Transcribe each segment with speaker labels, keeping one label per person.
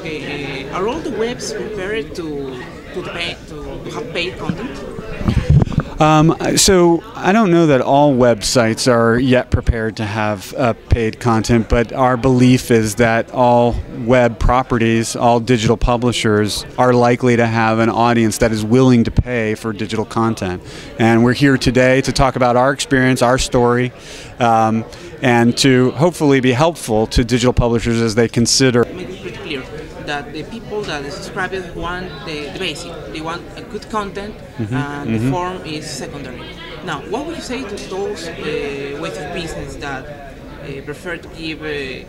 Speaker 1: Okay, are all the webs prepared to have paid content?
Speaker 2: So I don't know that all websites are yet prepared to have paid content, but our belief is that all web properties, all digital publishers are likely to have an audience that is willing to pay for digital content. And we're here today to talk about our experience, our story, and to hopefully be helpful to digital publishers as they consider.
Speaker 1: Make it pretty clear that the people that the subscribers want the basic. They want a good content, and the form is secondary. Now, what would you say to those ways of business that prefer to give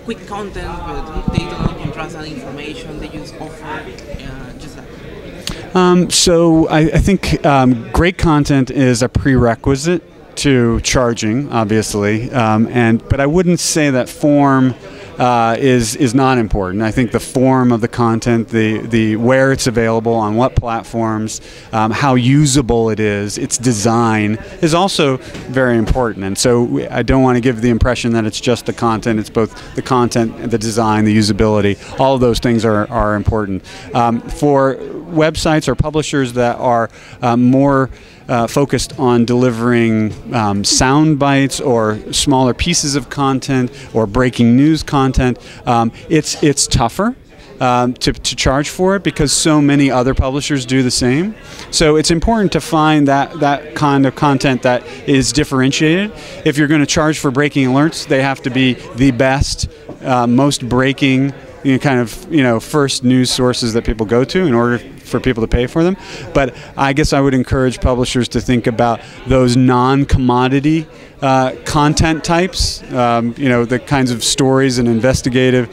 Speaker 1: quick content, but they do not contrast that information, they just offer just that?
Speaker 2: So I think great content is a prerequisite to charging, obviously, but I wouldn't say that form is not important. I think the form of the content, the where it's available, on what platforms, how usable it is, its design is also very important. And so I don't want to give the impression that it's just the content. It's both the content, the design, the usability. All of those things are important. For websites or publishers that are more focused on delivering sound bites or smaller pieces of content or breaking news content, it's tougher to charge for it because so many other publishers do the same. So it's important to find that kind of content that is differentiated. If you're going to charge for breaking alerts, they have to be the best, most breaking, first news sources that people go to in order for people to pay for them. But I guess I would encourage publishers to think about those non-commodity content types, the kinds of stories and investigative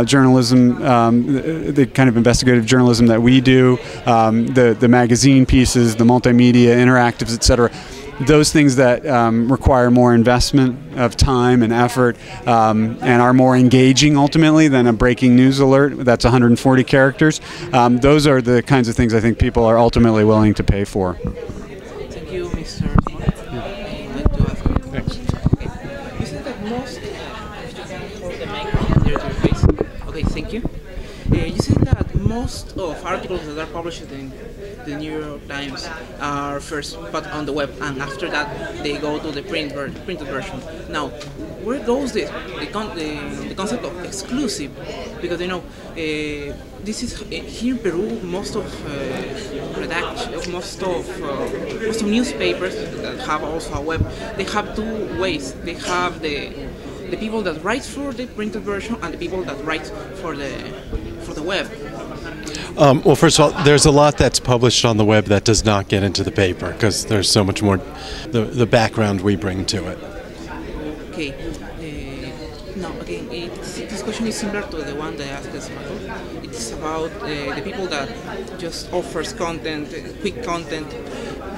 Speaker 2: journalism, the kind of investigative journalism that we do, the magazine pieces, the multimedia, interactives, etc. Those things that require more investment of time and effort and are more engaging ultimately than a breaking news alert that's 140 characters. Those are the kinds of things I think people are ultimately willing to pay for.
Speaker 1: Thank you, Mr. Thanks. You said that most... Okay, thank you. You said that most of articles that are published in the New York Times are first put on the web, and after that they go to the printed version. Now, where goes the concept of exclusive? Because this is here in Peru. Most of newspapers that have also a web, they have two ways. They have the people that write for the printed version and the people that write for the web.
Speaker 3: Well, first of all, there's a lot that's published on the web that does not get into the paper because there's so much more the background we bring to it.
Speaker 1: Okay. Now, again, this question is similar to the one that I asked Marco. It's about the people that just offers content, quick content.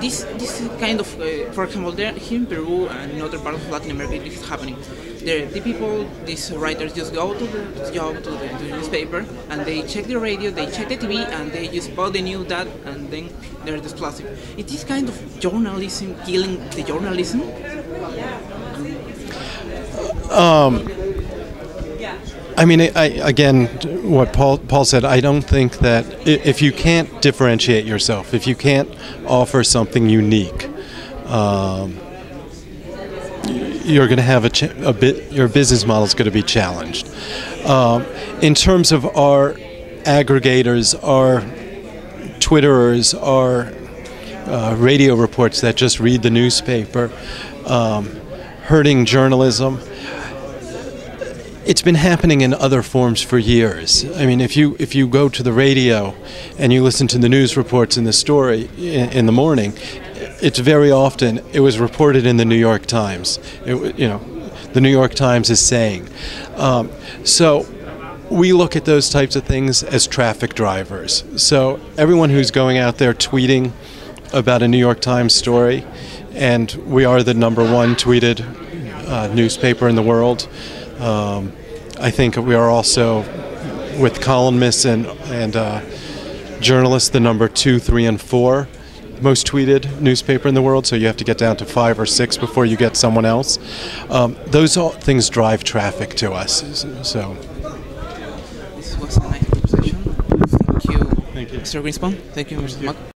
Speaker 1: This is kind of, for example, here in Peru and in other parts of Latin America, this is happening. The people, these writers, just go to the job, to the newspaper, and they check the radio, they check the TV, and they just put the news that, and then they're explosive. It is kind of journalism killing the journalism.
Speaker 3: I mean, again, what Paul said, I don't think that if you can't differentiate yourself, if you can't offer something unique, you're going to have your business model is going to be challenged. In terms of our aggregators, our Twitterers, our radio reports that just read the newspaper, hurting journalism. It's been happening in other forms for years. I mean, if you go to the radio and you listen to the news reports in the story in the morning, it's very often it was reported in the New York Times. The New York Times is saying. So we look at those types of things as traffic drivers. So everyone who's going out there tweeting about a New York Times story, and we are the #1 tweeted newspaper in the world. I think we are also, with columnists and journalists, the #2, 3, and 4 most tweeted newspaper in the world. So you have to get down to 5 or 6 before you get someone else. Those all things drive traffic to us. So.
Speaker 1: This was a nice conversation. Mr. Greenspan. Thank you, Mr. Mac.